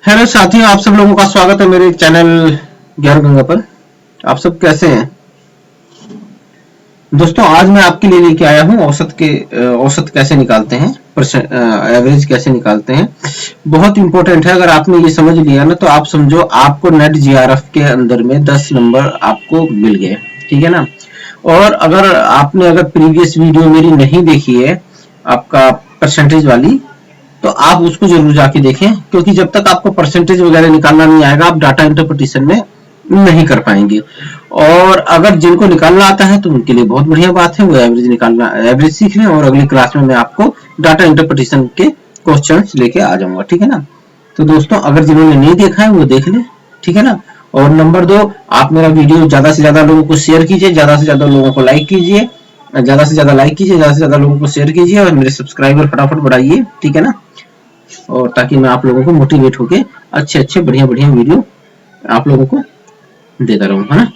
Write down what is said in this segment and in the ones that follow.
Hello साथियों, आप सब लोगों का स्वागत है मेरे चैनल ज्ञान गंगा पर। आप सब कैसे हैं दोस्तों? आज मैं आपके लिए लेके आया हूं औसत कैसे निकालते हैं, एवरेज कैसे निकालते हैं। बहुत इंपॉर्टेंट है। अगर आपने ये समझ लिया ना तो आप समझो आपको नेट जीआरएफ के अंदर में 10 नंबर आपको मिल गए, ठीक है ना। और अगर प्रीवियस वीडियो मेरी नहीं देखी है, आपका परसेंटेज वाली, तो आप उसको जरूर जाके देखें, क्योंकि जब तक आपको परसेंटेज वगैरह निकालना नहीं आएगा आप डाटा इंटरप्रिटेशन में नहीं कर पाएंगे। और अगर जिनको निकालना आता है तो उनके लिए बहुत बढ़िया बात है, वो एवरेज सीख लें। और अगली क्लास में मैं आपको डाटा इंटरप्रिटेशन के क्वेश्चंस लेके आ जाऊंगा, ठीक है ना। तो दोस्तों, अगर जिन्होंने नहीं देखा है वो देख ले, ठीक है ना। और नंबर 2, आप मेरा वीडियो ज्यादा से ज्यादा लोगों को शेयर कीजिए, ज्यादा से ज्यादा लोगों को लाइक कीजिए, ज्यादा से ज्यादा लाइक कीजिए, ज्यादा से ज्यादा लोगों को शेयर कीजिए, और मेरे सब्सक्राइबर फटाफट बढ़ाइए, ठीक है ना। और ताकि मैं आप लोगों को मोटिवेट होके अच्छे अच्छे बढ़िया बढ़िया वीडियो आप लोगों को देता रहूं, है ना।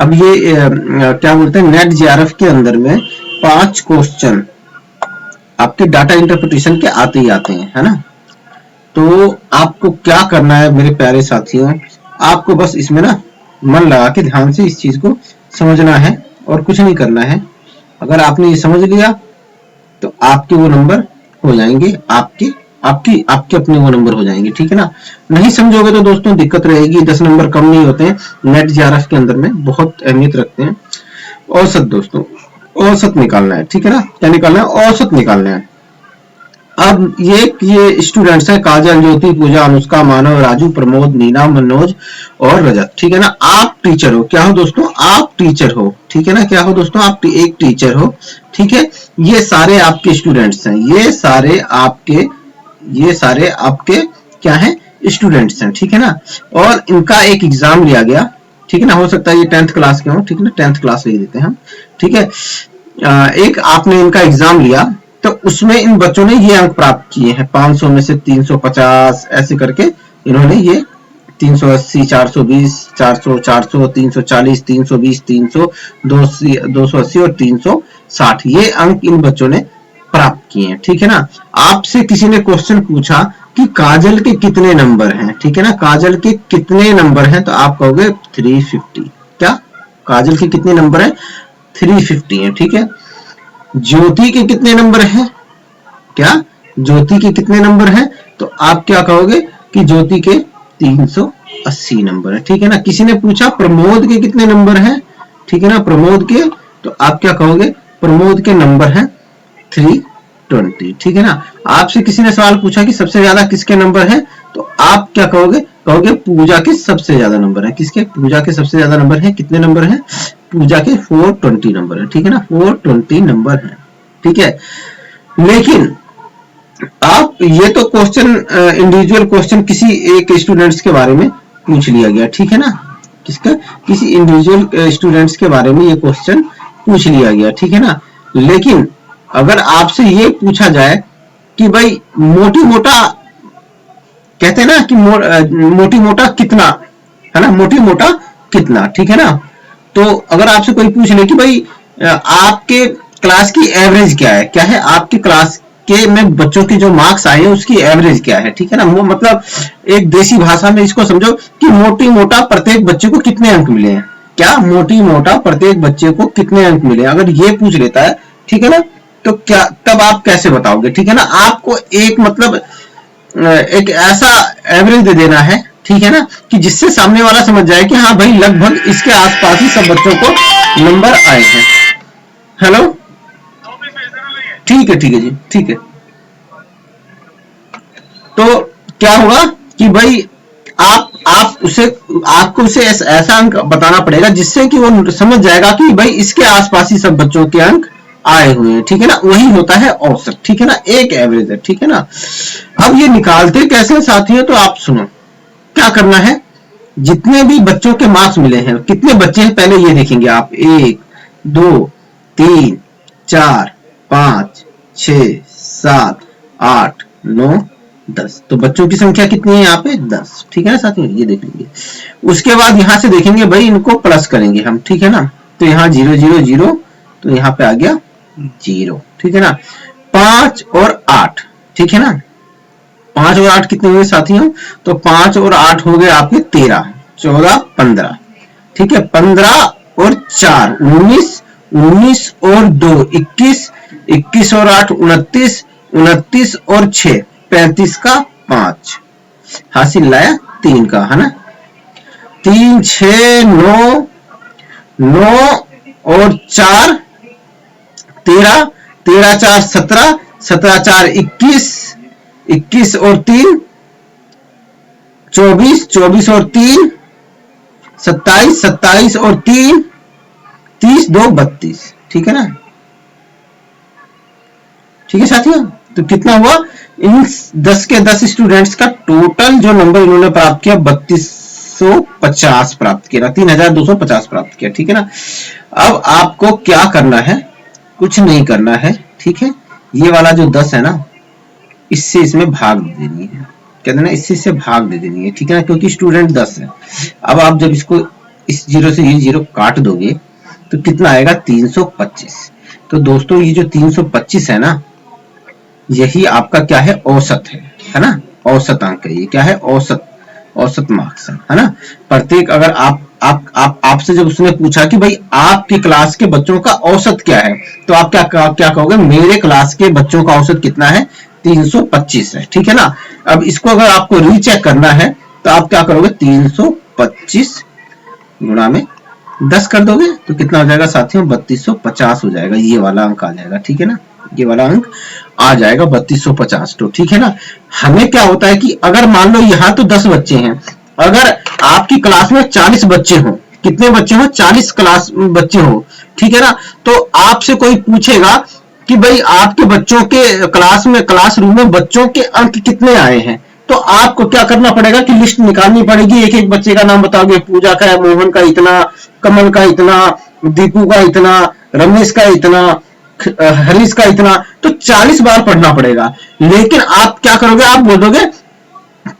अब ये क्या बोलते हैं, नेट जीआरएफ के अंदर में 5 क्वेश्चन आपके डाटा इंटरप्रिटेशन के आते ही आते हैं, है ना। तो आपको क्या करना है मेरे प्यारे साथियों, आपको बस इसमें ना मन लगा के ध्यान से इस चीज को समझना है और कुछ नहीं करना है। अगर आपने ये समझ लिया तो आपके वो नंबर हो जाएंगे, आपके आपकी आपके अपने वो नंबर हो जाएंगे, ठीक है ना। नहीं समझोगे तो दोस्तों दिक्कत रहेगी। 10 नंबर कम नहीं होते हैं, नेट जीआरएफ के अंदर में बहुत अहमियत रखते हैं। औसत दोस्तों, औसत निकालना है, ठीक है ना। क्या निकालना है? औसत निकालना है। अब ये स्टूडेंट्स हैं, काजल, ज्योति, पूजा, अनुष्का, मानव, राजू, प्रमोद, नीना, मनोज और रजत, ठीक है ना। आप टीचर हो। क्या हो दोस्तों? आप टीचर हो, ठीक है ना। क्या हो दोस्तों? आप एक टीचर हो, ठीक है। ये सारे आपके स्टूडेंट्स हैं, ये सारे आपके क्या हैं? स्टूडेंट्स हैं, ठीक है ना। और इनका एक एग्जाम लिया गया, ठीक है ना। हो सकता है ये 10th क्लास के हो, ठीक है ना। 10th क्लास लिख देते हैं हम, ठीक है। एक आपने इनका एग्जाम लिया तो उसमें इन बच्चों ने ये अंक प्राप्त किए हैं। 500 में से 350 ऐसे करके इन्होंने ये 380, 420, 400, 400, 340, 320, 300, 280 और 360 ये अंक इन बच्चों ने प्राप्त किए हैं, ठीक है ना। आपसे किसी ने क्वेश्चन पूछा कि काजल के कितने नंबर हैं, ठीक है ना। काजल के कितने नंबर हैं? तो आप कहोगे 350। क्या? काजल के कितने नंबर हैं? 350 है, ठीक है। ज्योति के कितने नंबर हैं? क्या? ज्योति के कितने नंबर हैं? तो आप क्या कहोगे कि ज्योति के 380 नंबर है, ठीक है ना। किसी ने पूछा प्रमोद के कितने नंबर हैं, ठीक है ना। प्रमोद के, तो आप क्या कहोगे? प्रमोद के नंबर हैं 320, ठीक है ना। आपसे किसी ने सवाल पूछा कि सबसे ज्यादा किसके नंबर हैं, तो आप क्या कहोगे? कहोगे पूजा के सबसे ज्यादा नंबर है। किसके? पूजा के सबसे ज्यादा नंबर है। कितने नंबर हैं? पूजा के 420 नंबर है, ठीक है ना। 420 नंबर है, ठीक है। लेकिन आप ये तो क्वेश्चन इंडिविजुअल क्वेश्चन किसी एक स्टूडेंट्स के बारे में पूछ लिया गया, ठीक है ना। किसका? किसी इंडिविजुअल स्टूडेंट्स के बारे में ये क्वेश्चन पूछ लिया गया, ठीक है ना। लेकिन अगर आपसे ये पूछा जाए कि भाई मोटी मोटा, कहते हैं ना कि मोटी मोटा कितना, है ना। मोटी मोटा कितना, ठीक है ना। तो अगर आपसे कोई पूछ ले कि भाई आपके क्लास की एवरेज क्या है, क्या है आपकी क्लास के में बच्चों के जो मार्क्स आए हैं उसकी एवरेज क्या है, ठीक है ना। मतलब एक देसी भाषा में इसको समझो कि मोटी मोटा प्रत्येक बच्चे को कितने अंक मिले हैं। क्या? मोटी मोटा प्रत्येक बच्चे को कितने अंक मिले हैं, अगर ये पूछ लेता है, ठीक है ना। तो क्या तब आप कैसे बताओगे, ठीक है ना। आपको एक मतलब एक ऐसा एवरेज दे देना है, ठीक है ना, कि जिससे सामने वाला समझ जाए कि हाँ भाई लगभग इसके आसपास ही सब बच्चों को नंबर आए हैं। हेलो, ठीक है जी, ठीक है। तो क्या होगा कि भाई आपको उसे ऐसा अंक बताना पड़ेगा जिससे कि वो समझ जाएगा कि भाई इसके आसपास ही सब बच्चों के अंक आए हुए हैं, ठीक है ना। वही होता है औसत, ठीक है ना। एक एवरेज है, ठीक है ना। अब ये निकालते कैसे साथियों? तो आप सुनो, क्या करना है। जितने भी बच्चों के मार्क्स मिले हैं, कितने बच्चे हैं पहले ये देखेंगे आप। 1 2 3 4 5 6 7 8 9 10। तो बच्चों की संख्या कितनी है यहाँ पे? 10, ठीक है ना साथियों। ये देख लीजिए। उसके बाद यहां से देखेंगे भाई, इनको प्लस करेंगे हम, ठीक है ना। तो यहाँ 0 0 0, तो यहाँ पे आ गया 0, ठीक है ना। 5 और 8, ठीक है ना। 5 और 8 कितने हुए साथियों? तो 5 और 8 हो गए आपके 13, 14, 15, ठीक है। 15 और 4 19, 19 और 2 21, 21 और 8 29, 29 और 6 35 का 5 हासिल लाया 3 का, है ना। 3 6 9 9 और 4 13, 13 4 17, 17 4 21, 21 और 3 24, 24 और 3 27, 27 और 3 30, 2 32, ठीक है ना। ठीक है साथियों, तो कितना हुआ? इन 10 के 10 स्टूडेंट्स का टोटल जो नंबर इन्होंने प्राप्त किया 3250 प्राप्त किया, 3250 प्राप्त किया, ठीक है ना। अब आपको क्या करना है? कुछ नहीं करना है, ठीक है। ये वाला जो 10 है ना, इससे इसमें भाग दे देनी है, कहते ना, इससे भाग दे देनी है, ठीक है ना, क्योंकि स्टूडेंट 10 है। अब आप जब इसको इस जीरो से ये जीरो काट दोगे तो कितना आएगा? 325। तो दोस्तों ये जो 325 है ना, यही आपका क्या है? औसत है ना, औसत अंक है ये। क्या है? औसत मार्क्स है ना। प्रत्येक अगर आपसे जब उसने पूछा कि भाई आपकी क्लास के बच्चों का औसत क्या है, तो आप क्या कहोगे? मेरे क्लास के बच्चों का औसत कितना है? 325 है, ठीक है ना। अब इसको अगर आपको रीचेक करना है तो आप क्या करोगे? 325 गुणा में 10 कर दोगे तो कितना हो जाएगा साथियों? 3250 हो जाएगा। ये वाला अंक आ जाएगा, ठीक है ना, ये वाला अंक आ जाएगा 3250। तो ठीक है ना। हमें क्या होता है कि अगर मान लो यहाँ तो 10 बच्चे हैं, अगर आपकी क्लास में 40 बच्चे हो, कितने बच्चे हो? 40 क्लास बच्चे हो, ठीक है ना। तो आपसे कोई पूछेगा कि भाई आपके बच्चों के क्लासरूम में बच्चों के अंक कितने आए हैं, तो आपको क्या करना पड़ेगा कि लिस्ट निकालनी पड़ेगी। एक एक बच्चे का नाम बताओगे, पूजा का है, मोहन का इतना, कमल का इतना, दीपू का इतना, रमेश का इतना, हरीश का इतना, तो 40 बार पढ़ना पड़ेगा। लेकिन आप क्या करोगे? आप बोल दोगे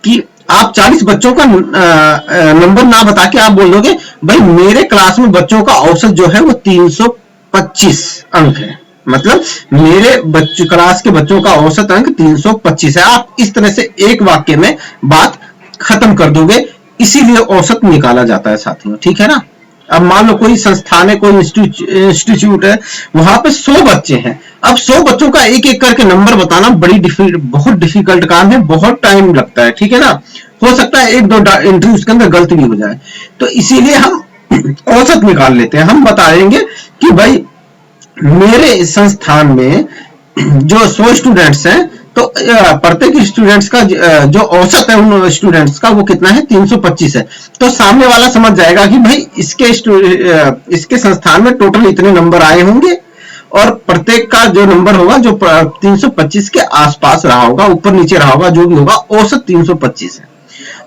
कि आप 40 बच्चों का नंबर ना बता के आप बोल दोगे भाई मेरे क्लास में बच्चों का औसत जो है वो 325 अंक है, मतलब मेरे क्लास के बच्चों का औसत अंक 325 है। आप इस तरह से एक वाक्य में बात खत्म कर दोगे, इसीलिए औसत निकाला जाता है साथियों, ठीक है ना। अब मान लो कोई संस्थान है, कोई इंस्टीट्यूट है, वहां पे 100 बच्चे हैं। अब 100 बच्चों का एक एक करके नंबर बताना बहुत डिफिकल्ट काम है, बहुत टाइम लगता है, ठीक है ना। हो सकता है एक दो एंट्री उसके अंदर गलत भी हो जाए, तो इसीलिए हम औसत निकाल लेते हैं। हम बताएंगे कि भाई मेरे संस्थान में जो 100 स्टूडेंट्स हैं, तो प्रत्येक स्टूडेंट्स का जो औसत है उन स्टूडेंट्स का वो कितना है? 325 है। तो सामने वाला समझ जाएगा कि भाई इसके संस्थान में टोटल इतने नंबर आए होंगे और प्रत्येक का जो नंबर होगा जो 325 के आसपास रहा होगा, ऊपर नीचे रहा होगा, जो भी होगा, औसत 325 है।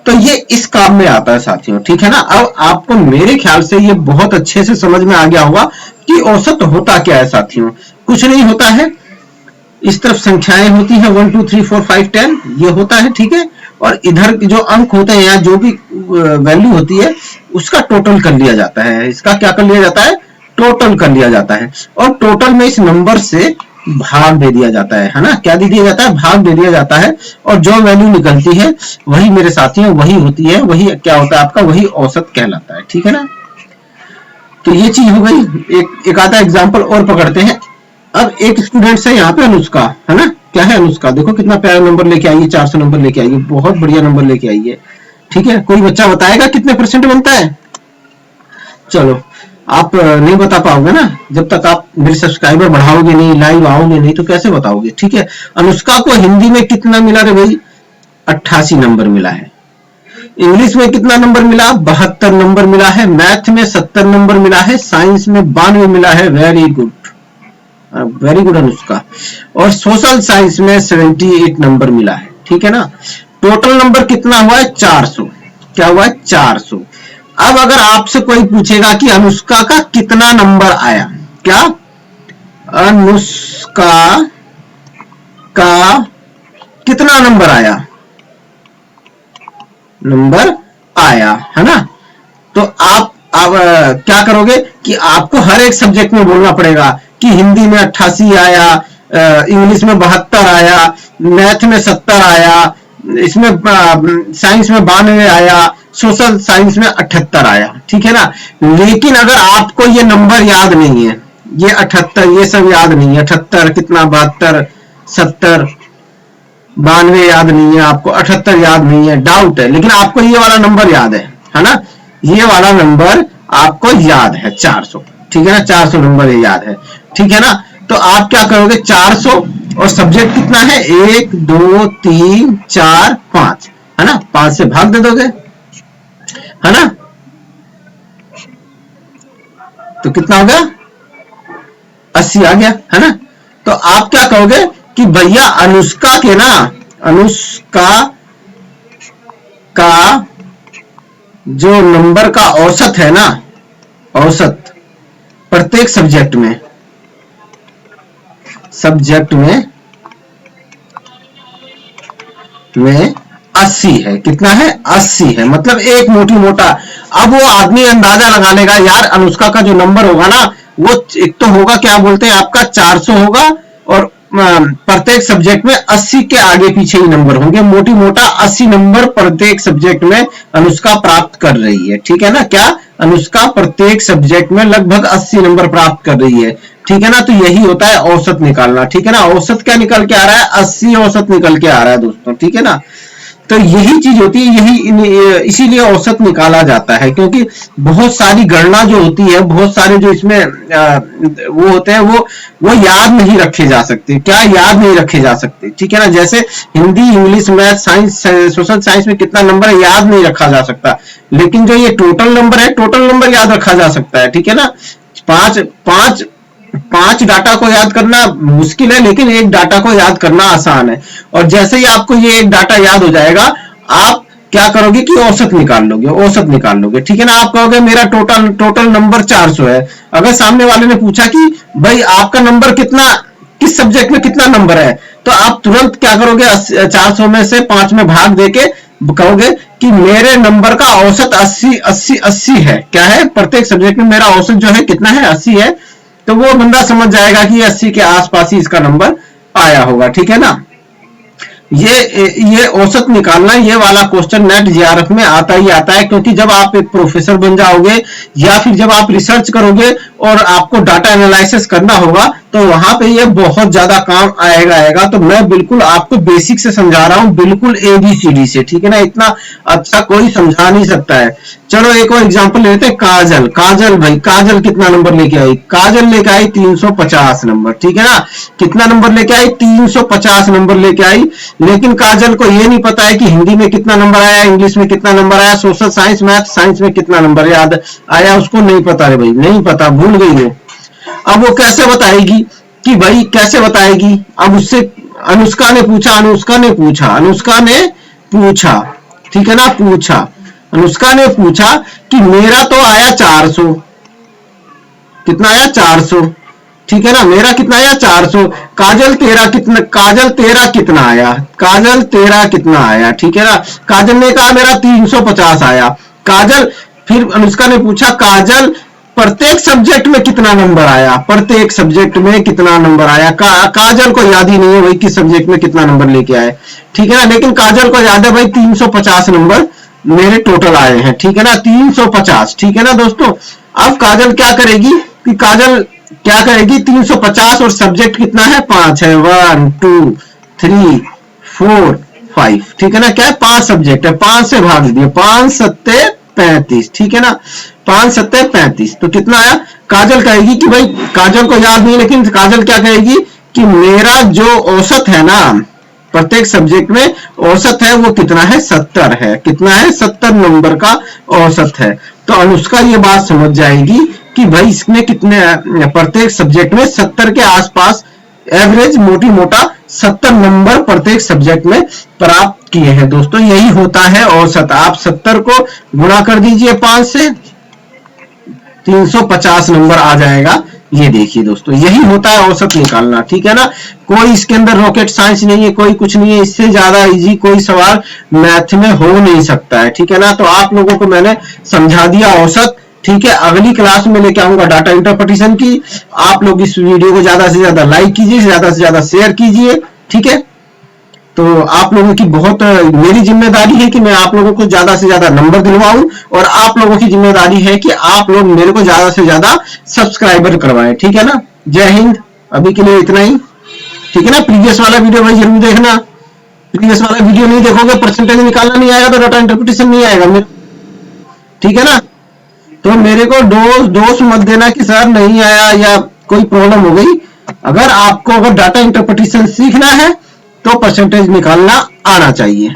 तो ये इस काम में आता है साथियों, ठीक है ना। अब आपको मेरे ख्याल से ये बहुत अच्छे से समझ में आ गया होगा कि औसत होता क्या है साथियों। कुछ नहीं होता है, इस तरफ संख्याएं होती हैं 1 2 3 4 5 10 ये होता है, ठीक है। और इधर जो अंक होते हैं या जो भी वैल्यू होती है उसका टोटल कर लिया जाता है। इसका क्या कर लिया जाता है? टोटल कर लिया जाता है। और टोटल में इस नंबर से भाग दे दिया जाता है ना। क्या दे दिया जाता है? भाग दे दिया जाता है। और जो वैल्यू निकलती है वही मेरे साथियों वही होती है, वही क्या होता है आपका? वही औसत कहलाता है, ठीक है ना। तो ये चीज हो गई। एक आधा एग्जाम्पल और पकड़ते हैं। अब एक स्टूडेंट है यहाँ पे अनुष्का, है ना। क्या है अनुष्का? देखो कितना प्यारा नंबर लेके आई है, 400 नंबर लेके आई है, बहुत बढ़िया नंबर लेके आई है, ठीक है। कोई बच्चा बताएगा कितने परसेंट बनता है? चलो आप नहीं बता पाओगे ना, जब तक आप मेरे सब्सक्राइबर बढ़ाओगे नहीं, लाइव आओगे नहीं, तो कैसे बताओगे, ठीक है। अनुष्का को हिंदी में कितना मिला रे भाई? 88 नंबर मिला है। इंग्लिश में कितना नंबर मिला? 72 नंबर मिला है। मैथ में 70 नंबर मिला है। साइंस में 92 मिला है। Very good, very good Anushka. और सोशल साइंस में 78 नंबर मिला है, ठीक है ना। टोटल नंबर कितना हुआ है? 400। क्या हुआ है? 400। अब अगर आपसे कोई पूछेगा कि अनुष्का का कितना नंबर आया, क्या अनुष्का का कितना नंबर आया? नंबर आया, है ना। तो आप क्या करोगे कि आपको हर एक सब्जेक्ट में बोलना पड़ेगा कि हिंदी में 88 आया, इंग्लिश में 72 आया, मैथ में 70 आया, इसमें साइंस में 92 आया, सोशल साइंस में 78 आया, ठीक है ना। लेकिन अगर आपको ये नंबर याद नहीं है, ये 78 ये सब याद नहीं है, 78 कितना 72 70 92 याद नहीं है आपको, 78 याद नहीं है, डाउट है, लेकिन आपको ये वाला नंबर याद है ना, ये वाला नंबर आपको याद है 400, ठीक है ना, 400 नंबर ये याद है, ठीक है ना। तो आप क्या करोगे 400 और सब्जेक्ट कितना है 1 2 3 4 5 है ना, 5 से भाग दे दोगे है ना, तो कितना हो गया 80 आ गया है ना। तो आप क्या कहोगे कि भैया अनुष्का के ना, अनुष्का का जो नंबर का औसत है ना, औसत प्रत्येक सब्जेक्ट में 80 है, कितना है 80 है, मतलब एक मोटी मोटा। अब वो आदमी अंदाजा लगा लेगा यार अनुष्का का जो नंबर होगा ना वो एक तो होगा क्या बोलते हैं आपका 400 होगा, और प्रत्येक सब्जेक्ट में 80 के आगे पीछे ही नंबर होंगे, मोटी मोटा 80 नंबर प्रत्येक सब्जेक्ट में अनुष्का प्राप्त कर रही है, ठीक है ना। क्या अनुष्का प्रत्येक सब्जेक्ट में लगभग 80 नंबर प्राप्त कर रही है, ठीक है ना। तो यही होता है औसत निकालना, ठीक है ना। औसत क्या निकल के आ रहा है 80 औसत निकल के आ रहा है दोस्तों, ठीक है ना। तो यही चीज होती है, यही इसीलिए औसत निकाला जाता है, क्योंकि बहुत सारी गणना जो होती है, बहुत सारे जो इसमें वो होते हैं वो याद नहीं रखे जा सकते, क्या याद नहीं रखे जा सकते, ठीक है ना। जैसे Hindi English math science social science में कितना नंबर है याद नहीं रखा जा सकता, लेकिन जो ये टोटल नंबर है टोटल नंबर याद रखा जा सकता है, ठीक है ना। पांच डाटा को याद करना मुश्किल है, लेकिन एक डाटा को याद करना आसान है। और जैसे ही आपको ये एक डाटा याद हो जाएगा, आप क्या करोगे कि औसत निकाल लोगे, ठीक है ना। आप कहोगे मेरा टोटल नंबर 400 है। अगर सामने वाले ने पूछा कि भाई आपका नंबर कितना, किस सब्जेक्ट में कितना नंबर है, तो आप तुरंत क्या करोगे 400 में से 5 में भाग देके कहोगे कि मेरे नंबर का औसत 80 है। क्या है प्रत्येक सब्जेक्ट में मेरा औसत जो है कितना है 80 है, तो वो बंदा समझ जाएगा कि 80 के आसपास ही इसका नंबर आया होगा, ठीक है ना। ये औसत निकालना, ये वाला क्वेश्चन नेट जीआरएफ में आता ही आता है, क्योंकि जब आप एक प्रोफेसर बन जाओगे या फिर जब आप रिसर्च करोगे और आपको डाटा एनालिसिस करना होगा, तो वहां पे ये बहुत ज्यादा काम आएगा। तो मैं बिल्कुल आपको बेसिक से समझा रहा हूं, बिल्कुल ABCD से, ठीक है ना। इतना अच्छा कोई समझा नहीं सकता है। चलो एक और एग्जांपल लेते हैं, काजल भाई, काजल कितना नंबर लेके आई, काजल लेके आई 350 नंबर, ठीक है ना। कितना नंबर लेके आई 350 नंबर लेके आई, लेकिन काजल को ये नहीं पता है कि हिंदी में कितना नंबर आया, इंग्लिश में कितना नंबर आया, सोशल साइंस मैथ साइंस में कितना नंबर याद आया, उसको नहीं पता है भाई, नहीं पता, भूल गई वो। अब वो कैसे बताएगी कि भाई कैसे बताएगी। अब उससे अनुष्का ने पूछा, ठीक है ना, अनुष्का ने पूछा कि मेरा तो आया 400, कितना आया 400, ठीक है ना, मेरा कितना आया 400। काजल तेरा कितना आया, ठीक है ना। काजल ने कहा मेरा 350 आया। काजल, फिर अनुष्का ने पूछा काजल प्रत्येक सब्जेक्ट में कितना नंबर आया, काजल को याद ही नहीं है भाई किस सब्जेक्ट में कितना नंबर लेके आए, ठीक है ना। लेकिन काजल को याद है भाई 350 नंबर मेरे टोटल आए हैं, ठीक है ना, 350, ठीक है ना दोस्तों। अब काजल क्या करेगी कि 350 और सब्जेक्ट कितना है 5 है, 1 2 3 4 5, ठीक है ना। क्या है 5 सब्जेक्ट है, 5 से भाग दिए, 5 7 35, ठीक है ना, 5 7 35। तो कितना आया, काजल कहेगी कि भाई काजल को याद नहीं, लेकिन काजल क्या कहेगी कि मेरा जो औसत है ना प्रत्येक सब्जेक्ट में औसत है वो कितना है 70 है, कितना है 70 नंबर का औसत है। तो अनुष्का ये बात समझ जाएगी कि भाई इसने कितने प्रत्येक सब्जेक्ट में 70 के आसपास एवरेज मोटी मोटा 70 नंबर प्रत्येक सब्जेक्ट में प्राप्त किए हैं। दोस्तों यही होता है औसत। आप 70 को गुणा कर दीजिए 5 से, 350 नंबर आ जाएगा। ये देखिए दोस्तों यही होता है औसत निकालना, ठीक है ना। कोई इसके अंदर रॉकेट साइंस नहीं है, कोई कुछ नहीं है, इससे ज्यादा इजी कोई सवाल मैथ में हो नहीं सकता है, ठीक है ना। तो आप लोगों को मैंने समझा दिया औसत, ठीक है। अगली क्लास में लेके आऊंगा डाटा इंटरप्रिटेशन की। आप लोग इस वीडियो को ज्यादा से ज्यादा लाइक कीजिए, ज्यादा से ज्यादा शेयर कीजिए, ठीक है। तो आप लोगों की बहुत मेरी जिम्मेदारी है कि मैं आप लोगों को ज्यादा से ज्यादा नंबर दिलवाऊं, और आप लोगों की जिम्मेदारी है कि आप लोग मेरे को ज्यादा से ज्यादा सब्सक्राइबर करवाएं, ठीक है ना। जय हिंद, अभी के लिए इतना ही, ठीक है ना। प्रीवियस वाला वीडियो भाई जरूर देखना, प्रीवियस वाला वीडियो नहीं देखोगे परसेंटेज निकालना नहीं आएगा, तो डाटा इंटरप्रिटेशन नहीं आएगा, ठीक है ना। तो मेरे को दोष मत देना कि सर नहीं आया या कोई प्रॉब्लम हो गई। अगर आपको अगर डाटा इंटरप्रिटेशन सीखना है तो परसेंटेज निकालना आना चाहिए।